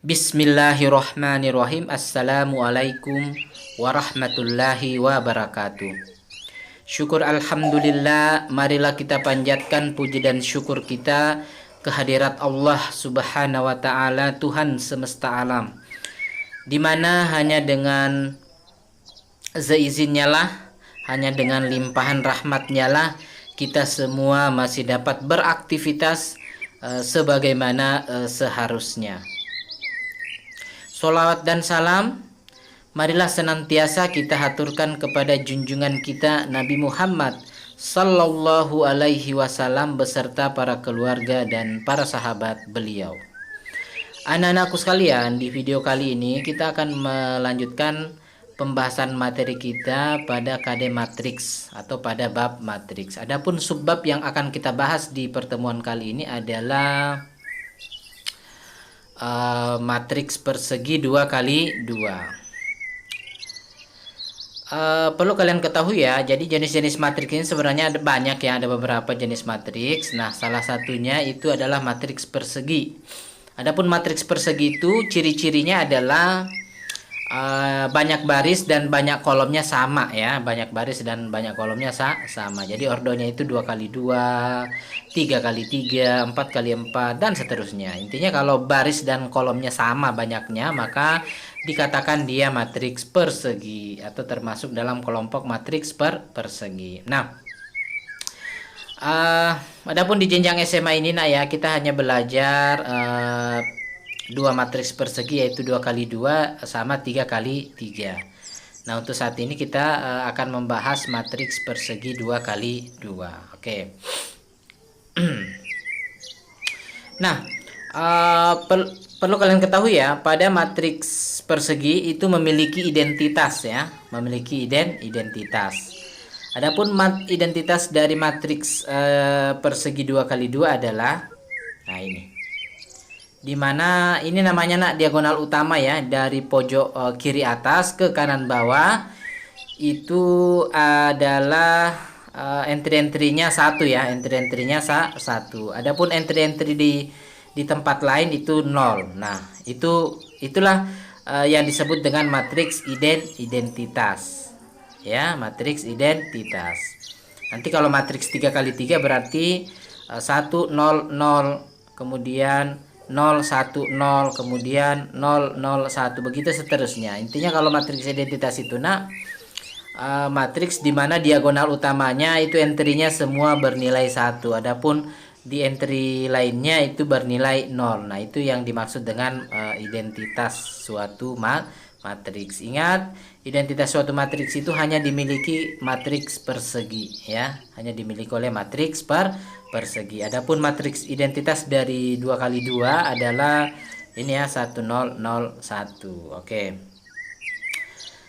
Bismillahirrahmanirrahim. Assalamualaikum warahmatullahi wabarakatuh. Syukur alhamdulillah, marilah kita panjatkan puji dan syukur kita kehadirat Allah Subhanahu wa taala, Tuhan semesta alam, di mana hanya dengan seizinnya lah, hanya dengan limpahan rahmatnya lah kita semua masih dapat beraktivitas sebagaimana seharusnya. Solawat dan salam marilah senantiasa kita haturkan kepada junjungan kita Nabi Muhammad Sallallahu Alaihi Wasallam beserta para keluarga dan para sahabat beliau. Anak-anakku sekalian, di video kali ini kita akan melanjutkan pembahasan materi kita pada KD matriks atau pada bab matriks. Adapun subbab yang akan kita bahas di pertemuan kali ini adalah matriks persegi 2x2. Perlu kalian ketahui ya, jadi jenis-jenis matriks ini sebenarnya ada banyak ya, ada beberapa jenis matriks. Nah, salah satunya itu adalah matriks persegi. Adapun matriks persegi itu ciri-cirinya adalah banyak baris dan banyak kolomnya sama ya, banyak baris dan banyak kolomnya sama. Jadi ordonya itu 2x2, 3x3, 4x4 dan seterusnya. Intinya kalau baris dan kolomnya sama banyaknya, maka dikatakan dia matriks persegi atau termasuk dalam kelompok matriks persegi. Nah, adapun di jenjang SMA ini ya, kita hanya belajar dua matriks persegi, yaitu 2x2 sama 3x3. Nah, untuk saat ini kita akan membahas matriks persegi 2x2. Oke. Nah, perlu kalian ketahui ya, pada matriks persegi itu memiliki identitas ya, memiliki identitas. Adapun identitas dari matriks persegi 2x2 adalah, nah ini, dimana ini namanya diagonal utama ya, dari pojok kiri atas ke kanan bawah itu adalah entry-entrynya 1 ya, entry-entrynya 1. Adapun entry-entry di tempat lain itu 0. Nah, itulah yang disebut dengan matriks identitas ya, matriks identitas. Nanti kalau matriks 3x3 berarti 1 0 0, kemudian 0 1 0, kemudian 0 0 1, begitu seterusnya. Intinya kalau matriks identitas itu matriks di mana diagonal utamanya itu entry-nya semua bernilai 1. Adapun di entry lainnya itu bernilai 0. Nah, itu yang dimaksud dengan identitas suatu matriks. Ingat, identitas suatu matriks itu hanya dimiliki matriks persegi ya, hanya dimiliki oleh matriks persegi. Adapun matriks identitas dari 2x2 adalah ini ya, 1 0 0 1. Oke.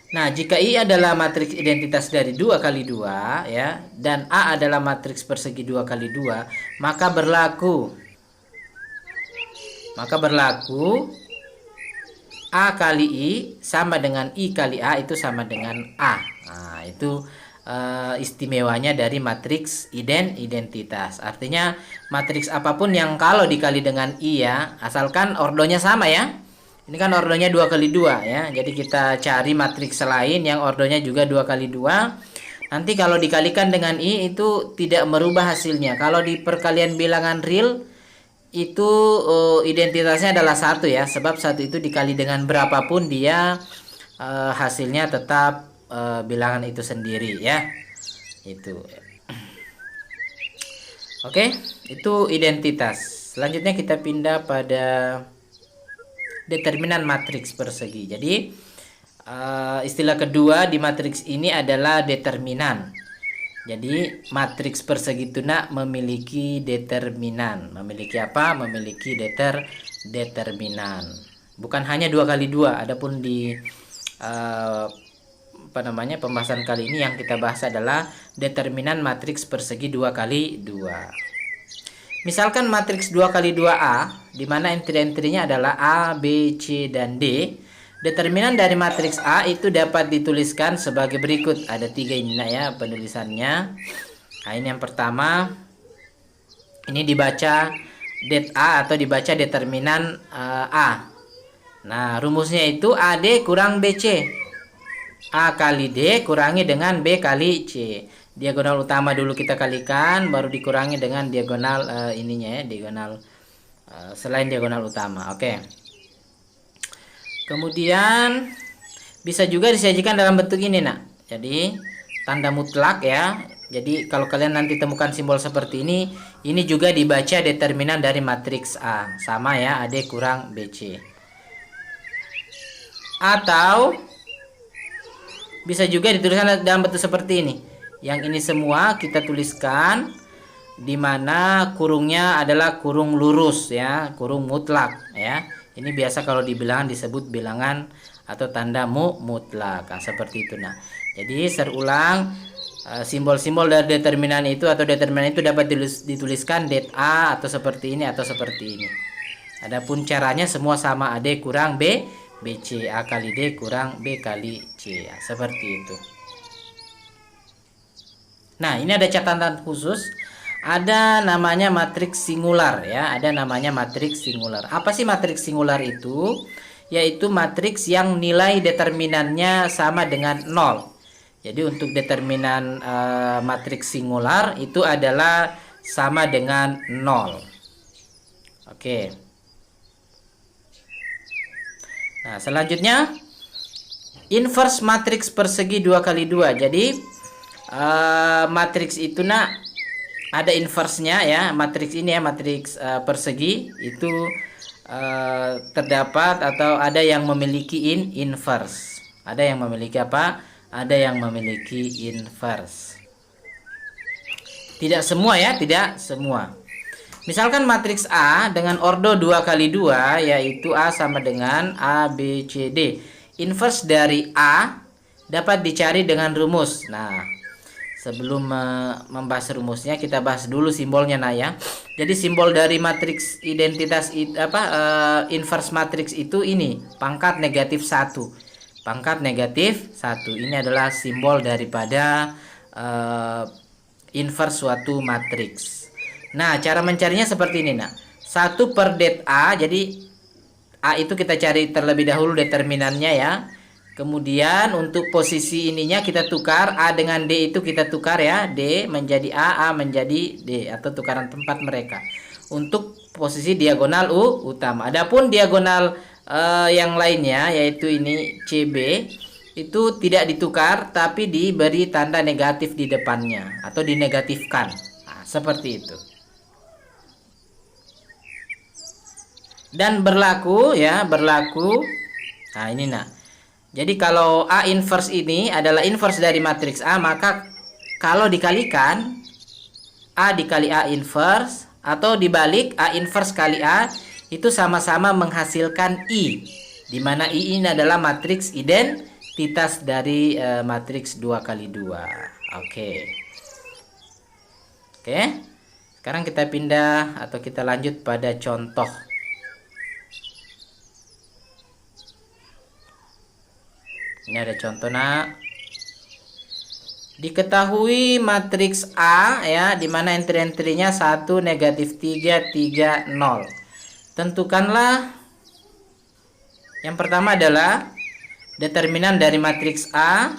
Nah, jika I adalah matriks identitas dari 2x2 ya, dan A adalah matriks persegi 2x2, maka berlaku A kali I sama dengan I kali A itu sama dengan A. Nah, itu istimewanya dari matriks identitas. Artinya matriks apapun yang kalau dikali dengan I ya, asalkan ordonya sama ya. Ini kan ordonya 2x2 ya. Jadi kita cari matriks lain yang ordonya juga 2x2. Nanti kalau dikalikan dengan I itu tidak merubah hasilnya. Kalau di perkalian bilangan real itu identitasnya adalah 1 ya. Sebab 1 itu dikali dengan berapapun dia hasilnya tetap bilangan itu sendiri ya. Itu. Oke, itu identitas. Selanjutnya kita pindah pada determinan matriks persegi. Jadi istilah kedua di matriks ini adalah determinan. Jadi matriks persegi itu memiliki determinan. Memiliki apa? Memiliki determinan. Bukan hanya 2x2. Adapun di pembahasan kali ini yang kita bahas adalah determinan matriks persegi 2x2. Misalkan matriks 2x2A, di mana entry-entrynya adalah A, B, C, dan D. Determinan dari matriks A itu dapat dituliskan sebagai berikut. Ada 3 ini ya penulisannya. Nah, ini yang pertama. Ini dibaca det A atau dibaca determinan A. Nah, rumusnya itu AD kurang BC. A kali D kurangi dengan B kali C. Diagonal utama dulu kita kalikan, baru dikurangi dengan diagonal ininya ya, diagonal selain diagonal utama. Oke. Kemudian bisa juga disajikan dalam bentuk ini, nak. Jadi tanda mutlak ya. Jadi kalau kalian nanti temukan simbol seperti ini juga dibaca determinan dari matriks A. Sama ya, AD kurang BC. Atau bisa juga dituliskan dalam bentuk seperti ini. Yang ini semua kita tuliskan di mana kurungnya adalah kurung lurus ya, kurung mutlak ya. Ini biasa kalau di bilangan disebut bilangan atau tanda mutlak. Nah, seperti itu. Nah, jadi serulang simbol-simbol dari determinan itu atau determinan itu dapat dituliskan det A atau seperti ini atau seperti ini. Adapun caranya semua sama, AD kurang B BC, A kali D kurang B kali C ya, seperti itu. Nah, ini ada catatan khusus, ada namanya matriks singular ya, ada namanya matriks singular. Apa sih matriks singular itu? Yaitu matriks yang nilai determinannya sama dengan 0. Jadi untuk determinan matriks singular itu adalah sama dengan 0. Oke. Nah, selanjutnya inverse matriks persegi 2 kali 2. Jadi matriks itu nak ada inversenya ya. Matriks ini ya, matriks persegi itu terdapat atau ada yang memiliki inverse. Ada yang memiliki apa? Ada yang memiliki inverse. Tidak semua ya, tidak semua. Misalkan matriks A dengan ordo 2 kali 2, yaitu A sama dengan A, B, C, D. Inverse dari A dapat dicari dengan rumus. Nah, sebelum membahas rumusnya, kita bahas dulu simbolnya nah ya. Jadi simbol dari matriks identitas inverse matriks itu ini, pangkat negatif 1. Pangkat negatif 1. Ini adalah simbol daripada inverse suatu matriks. Nah, cara mencarinya seperti ini, nak. 1 per det A, jadi A itu kita cari terlebih dahulu determinannya ya. Kemudian untuk posisi ininya kita tukar, A dengan D itu kita tukar ya. D menjadi A menjadi D, atau tukaran tempat mereka. Untuk posisi diagonal utama. Adapun diagonal yang lainnya, yaitu ini CB, itu tidak ditukar, tapi diberi tanda negatif di depannya, atau dinegatifkan. Nah, seperti itu. Dan berlaku ya, berlaku. Nah, ini nah. Jadi kalau A inverse ini adalah inverse dari matriks A, maka kalau dikalikan A dikali A inverse atau dibalik A inverse kali A itu sama-sama menghasilkan I, di mana I ini adalah matriks identitas dari matriks 2 kali 2. Oke. Oke. Sekarang kita pindah atau kita lanjut pada contoh. Ini ada contoh nak. Diketahui matriks A ya, dimana entry-entrynya 1, negatif 3, 3, 0. Tentukanlah. Yang pertama adalah determinan dari matriks A.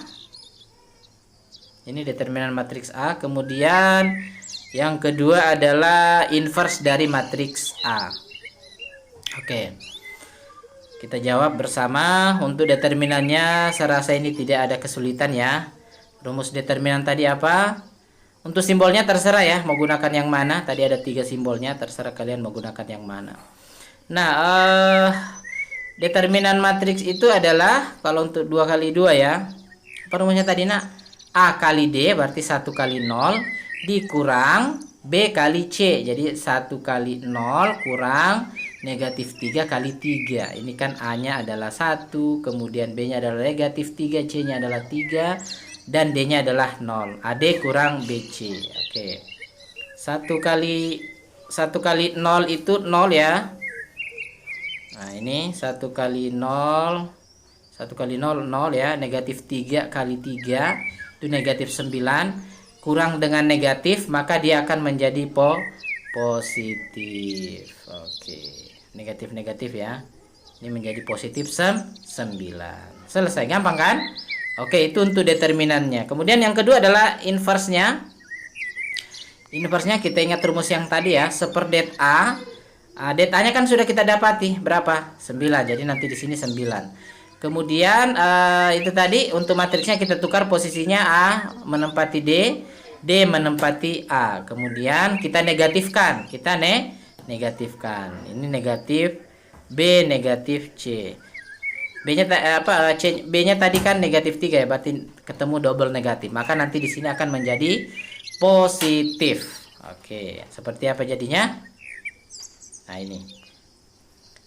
Ini determinan matriks A. Kemudian yang kedua adalah inverse dari matriks A. Oke. Kita jawab bersama. Untuk determinannya saya rasa ini tidak ada kesulitan ya. Rumus determinan tadi apa? Untuk simbolnya terserah ya, mau gunakan yang mana. Tadi ada 3 simbolnya, terserah kalian mau gunakan yang mana. Nah, determinan matriks itu adalah, kalau untuk 2 kali 2 ya, apa rumusnya tadi nak? A kali D berarti 1 kali 0 dikurang B kali C. Jadi 1 kali 0 kurang negatif 3 kali 3. Ini kan A-nya adalah 1, kemudian B-nya adalah negatif 3, C-nya adalah 3, dan D-nya adalah 0. AD kurang BC. Oke. 1 kali 0 itu 0 ya. Nah, ini 1 kali 0. 1 kali 0 0 ya, negatif 3 kali 3 itu negatif 9, kurang dengan negatif maka dia akan menjadi positif. Oke. Negatif-negatif ya. Ini menjadi positif 9. Selesai, gampang kan? Oke, itu untuk determinannya. Kemudian yang kedua adalah inverse-nya. Inverse-nya kita ingat rumus yang tadi ya, seperdet A. Det A-nya kan sudah kita dapati berapa? 9. Jadi nanti di sini 9. Kemudian itu tadi untuk matriksnya kita tukar posisinya, A menempati D, D menempati A. Kemudian kita negatifkan. Negatifkan. Ini negatif B, negatif C. B-nya B-nya tadi kan negatif 3 ya, berarti ketemu double negatif. Maka nanti di sini akan menjadi positif. Oke, seperti apa jadinya? Nah, ini.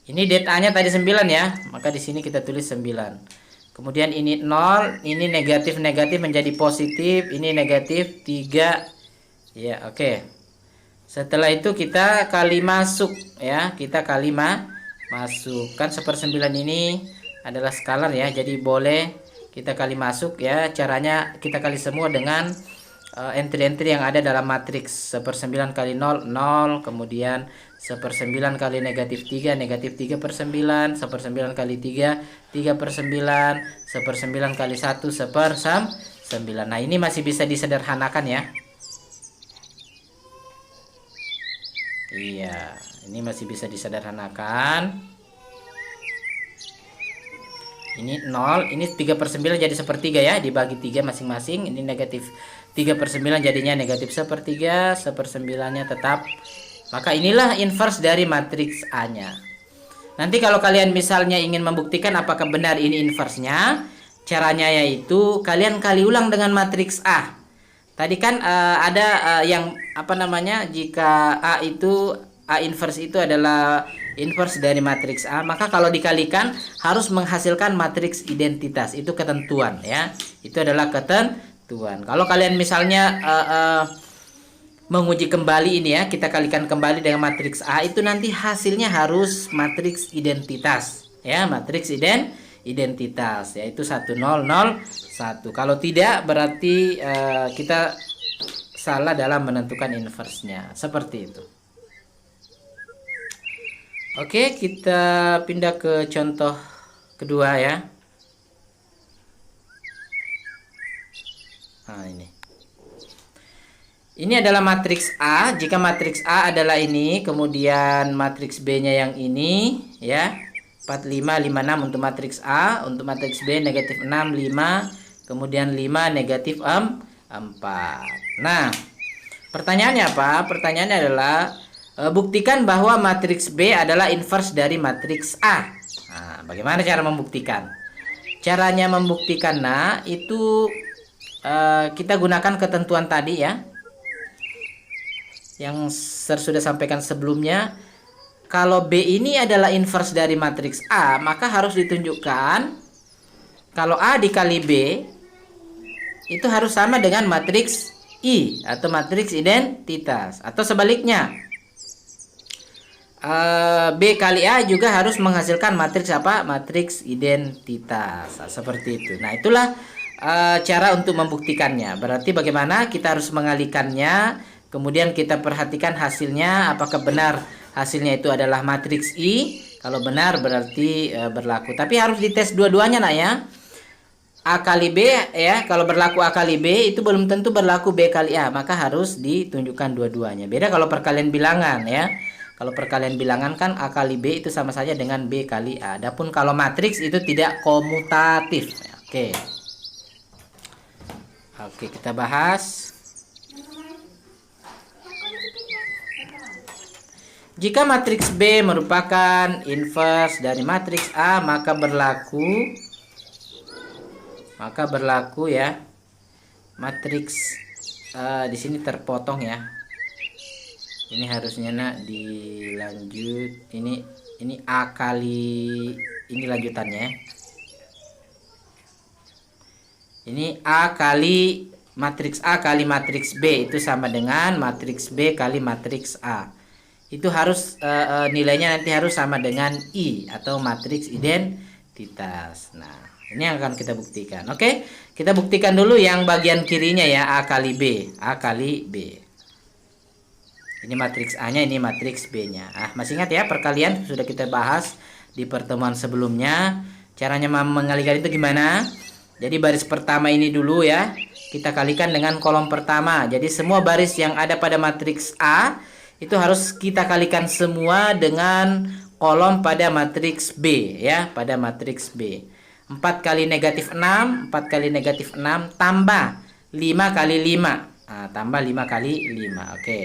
Ini det A-nya tadi 9 ya, maka di sini kita tulis 9. Kemudian ini 0, ini negatif menjadi positif, ini negatif 3. Ya, oke. Setelah itu kita kali masuk ya, kita kali masuk. Kan 1/9 ini adalah skalar ya, jadi boleh kita kali masuk ya. Caranya kita kali semua dengan entry-entry yang ada dalam matriks. 1/9 kali 0, 0. Kemudian 1/9 kali negatif 3, negatif 3/9. 1/9 kali 3, 3/9. 1/9 kali 1, 1/9. Nah, ini masih bisa disederhanakan ya. Iya, ini masih bisa disederhanakan. Ini 0, ini 3/9 jadi 1/3 ya, dibagi 3 masing-masing. Ini negatif 3/9 jadinya negatif 1/3, 1/9-nya tetap. Maka inilah inverse dari matriks A-nya. Nanti kalau kalian misalnya ingin membuktikan apakah benar ini inverse-nya, caranya yaitu kalian kali ulang dengan matriks A. Tadi kan ada yang apa namanya, jika A inverse itu adalah inverse dari matriks A, maka kalau dikalikan harus menghasilkan matriks identitas. Itu ketentuan ya. Itu adalah ketentuan. Kalau kalian misalnya menguji kembali ini ya, kita kalikan kembali dengan matriks A, itu nanti hasilnya harus matriks identitas ya, matriks identitas yaitu 1 0 0 1. Kalau tidak berarti kita salah dalam menentukan inverse-nya. Seperti itu. Oke, kita pindah ke contoh kedua ya. Nah, ini adalah matriks A. Jika matriks A adalah ini, kemudian matriks B-nya yang ini ya. 4 5 5 6 untuk matriks A, untuk matriks B negatif 6 5, kemudian 5 negatif 4. Nah, pertanyaannya apa? Pertanyaannya adalah buktikan bahwa matriks B adalah inverse dari matriks A. Nah, bagaimana cara membuktikan? Caranya membuktikan, itu kita gunakan ketentuan tadi ya, yang sudah sampaikan sebelumnya. Kalau B ini adalah inverse dari matriks A, maka harus ditunjukkan kalau A dikali B itu harus sama dengan matriks I atau matriks identitas, atau sebaliknya. B kali A juga harus menghasilkan matriks apa? Matriks identitas. Nah, seperti itu. Nah, itulah cara untuk membuktikannya. Berarti bagaimana? Kita harus mengalihkannya. Kemudian kita perhatikan hasilnya, apakah benar hasilnya itu adalah matriks I. Kalau benar berarti berlaku. Tapi harus dites dua-duanya ya. A kali B ya, kalau berlaku A kali B itu belum tentu berlaku B kali A, maka harus ditunjukkan dua-duanya. Beda kalau perkalian bilangan ya. Kalau perkalian bilangan kan A kali B itu sama saja dengan B kali A. Adapun kalau matriks itu tidak komutatif. Oke. Oke, kita bahas. Jika matriks B merupakan inverse dari matriks A, maka berlaku ya matriks di sini terpotong ya. Ini harusnya dilanjut. Ini A kali ini lanjutannya. Ini A kali matriks A kali matriks B itu sama dengan matriks B kali matriks A. Itu harus nilainya nanti harus sama dengan I atau matriks identitas. Nah, ini yang akan kita buktikan. Oke, kita buktikan dulu yang bagian kirinya ya, A kali B. A kali B. Ini matriks A-nya, ini matriks B-nya. Masih ingat ya, perkalian sudah kita bahas di pertemuan sebelumnya. Caranya mengalikan itu gimana? Jadi baris pertama ini dulu ya, kita kalikan dengan kolom pertama. Jadi semua baris yang ada pada matriks A itu harus kita kalikan semua dengan kolom pada matriks B ya, pada matriks B. 4 kali negatif 6, 4 kali negatif 6 tambah 5 kali 5. Nah, tambah 5 kali 5. Oke.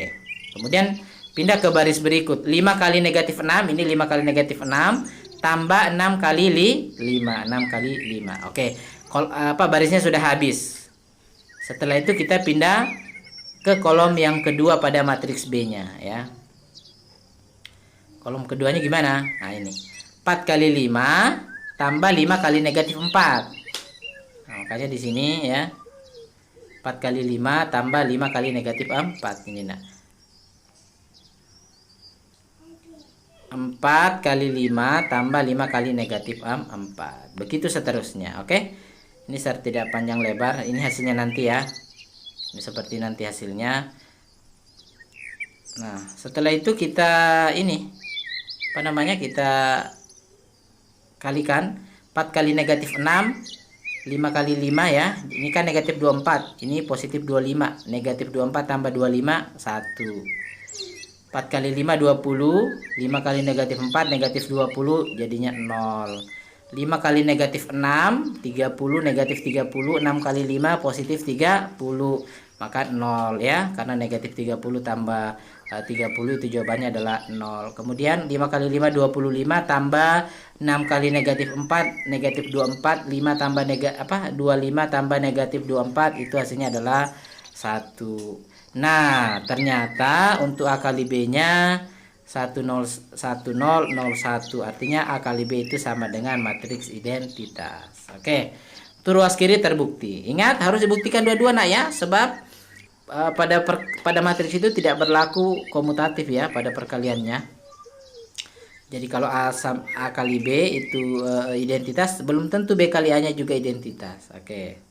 Kemudian pindah ke baris berikut. 5 kali negatif 6, ini 5 kali negatif 6 tambah 6 kali 5. 6 kali 5. Oke. Barisnya sudah habis. Setelah itu kita pindah ke kolom yang kedua pada matriks B-nya ya. Kolom keduanya gimana? Nah, ini. 4 kali 5 tambah 5 kali negatif 4. Nah, makanya di sini ya. 4 kali 5 tambah 5 kali negatif 4. Ini nah. 4 kali 5 tambah 5 kali negatif 4. Begitu seterusnya. Oke. Ini tidak panjang lebar. Ini hasilnya nanti ya. Ini seperti nanti hasilnya. Nah, setelah itu kita kita kalikan 4 kali negatif 6, 5 kali 5 ya. Ini kan negatif 24, ini positif 25. Negatif 24 tambah 25 1. 4 kali 5 20, 5 kali negatif 4 negatif 20 jadinya 0. 5 kali negatif 6 30, negatif 30, 6 kali 5 positif 30, maka 0 ya, karena negatif 30 tambah 30 itu jawabannya adalah 0. Kemudian 5 kali 5 25 tambah 6 kali negatif 4 negatif 24, 5 tambah 25 tambah negatif 24 itu hasilnya adalah 1. Nah, ternyata untuk A kali B-nya 101001, artinya A kali B itu sama dengan matriks identitas. Oke. Itu ruas kiri terbukti. Ingat harus dibuktikan dua-dua nak ya, sebab pada matriks itu tidak berlaku komutatif ya pada perkaliannya. Jadi kalau A kali B itu identitas, belum tentu B kali A nya juga identitas. Oke.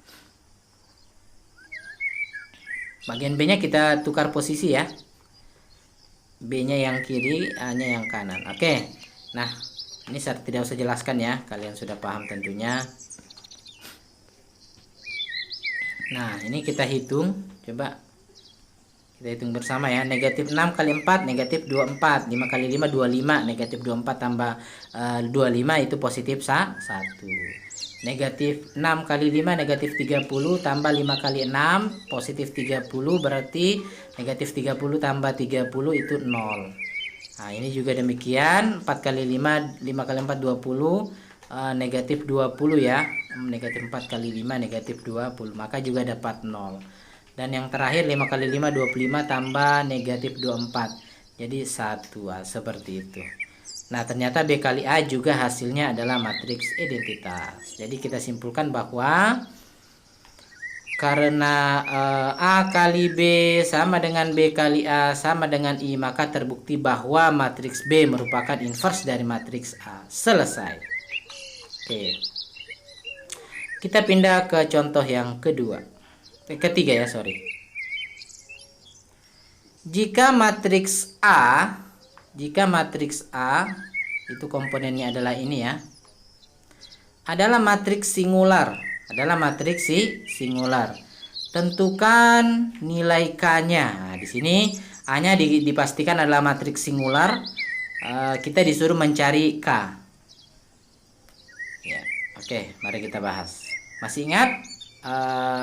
Bagian B nya kita tukar posisi ya. B nya yang kiri, A nya yang kanan. Oke. Nah, ini saya tidak usah jelaskan ya, kalian sudah paham tentunya. Nah, ini kita hitung, coba kita hitung bersama ya. Negatif 6 kali 4 negatif 24, 5 kali 5 25, negatif 24 tambah 25 itu positif 1. Negatif 6 kali 5 negatif 30 tambah 5 kali 6 positif 30, berarti negatif 30 tambah 30 itu 0. Nah, ini juga demikian. 4 kali 5 5 kali 4 20, negatif 20 ya. Negatif 4 kali 5 negatif 20, maka juga dapat 0. Dan yang terakhir 5 kali 5 25 tambah negatif 24, jadi 1. Seperti itu. Nah, ternyata B kali A juga hasilnya adalah matriks identitas. Jadi kita simpulkan bahwa karena A kali B sama dengan B kali A sama dengan I, maka terbukti bahwa matriks B merupakan inverse dari matriks A. Selesai. Oke. Kita pindah ke contoh yang ketiga ya, sorry. Jika matriks A itu komponennya adalah ini ya, adalah matriks singular, tentukan nilai K-nya. Nah, di sini A-nya dipastikan adalah matriks singular. Kita disuruh mencari K. Ya, oke, mari kita bahas. Masih ingat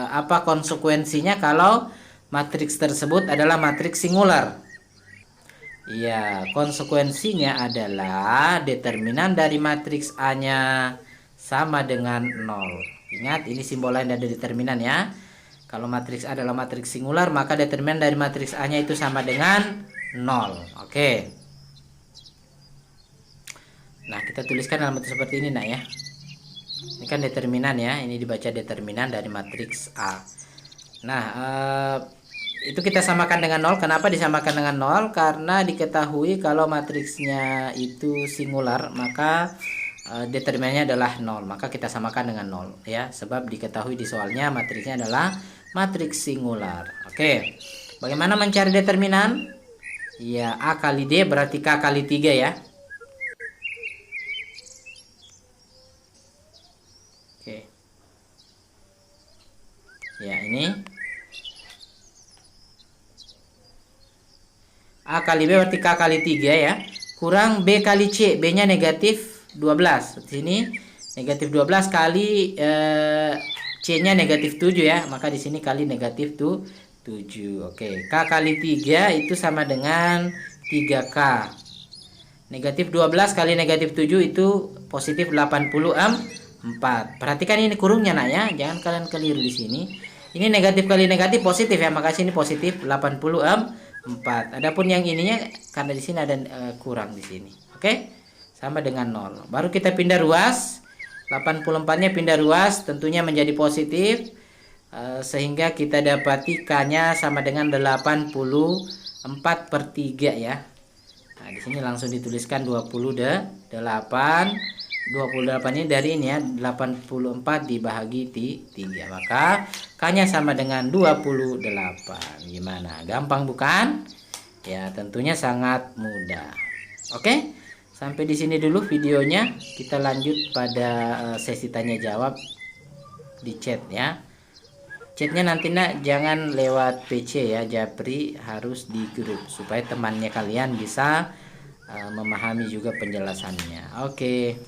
apa konsekuensinya kalau matriks tersebut adalah matriks singular? Iya, konsekuensinya adalah determinan dari matriks A-nya sama dengan 0. Ingat, ini simbol lain dari determinan ya. Kalau matriks A adalah matriks singular, maka determinan dari matriks A-nya itu sama dengan 0. Oke. Nah, kita tuliskan dalam bentuk seperti ini nak ya. Ini kan determinan ya, ini dibaca determinan dari matriks A. Nah, itu kita samakan dengan 0. Kenapa disamakan dengan 0? Karena diketahui kalau matriksnya itu singular, maka determinannya adalah 0. Maka kita samakan dengan 0 ya, sebab diketahui di soalnya matriksnya adalah matriks singular. Oke. Bagaimana mencari determinan? Ya, A kali D berarti K kali 3 ya. Ya, ini A kali B berarti K kali 3 ya. Kurang B kali C. B-nya negatif 12. Di sini negatif 12 kali C-nya negatif 7 ya. Maka di sini kali negatif 7. Oke, K kali 3 itu sama dengan 3K. Negatif 12 kali negatif 7 itu positif 84. Perhatikan ini kurungnya nak ya. Jangan kalian keliru di sini. Ini negatif kali negatif positif ya. Maka sini positif 84. Adapun yang ininya karena di sini ada kurang di sini. Oke? Sama dengan 0. Baru kita pindah ruas. 84-nya pindah ruas tentunya menjadi positif. Sehingga kita dapati K-nya sama dengan 84/3 ya. Nah, di sini langsung dituliskan 28. 28 ini dari ini ya, 84 dibagi 3. Maka K-nya sama dengan 28. Gimana? Gampang bukan? Ya, tentunya sangat mudah. Oke? Sampai di sini dulu videonya. Kita lanjut pada sesi tanya jawab di chat ya. Chatnya nanti nak jangan lewat PC ya, Japri, harus di grup supaya temannya kalian bisa memahami juga penjelasannya. Oke.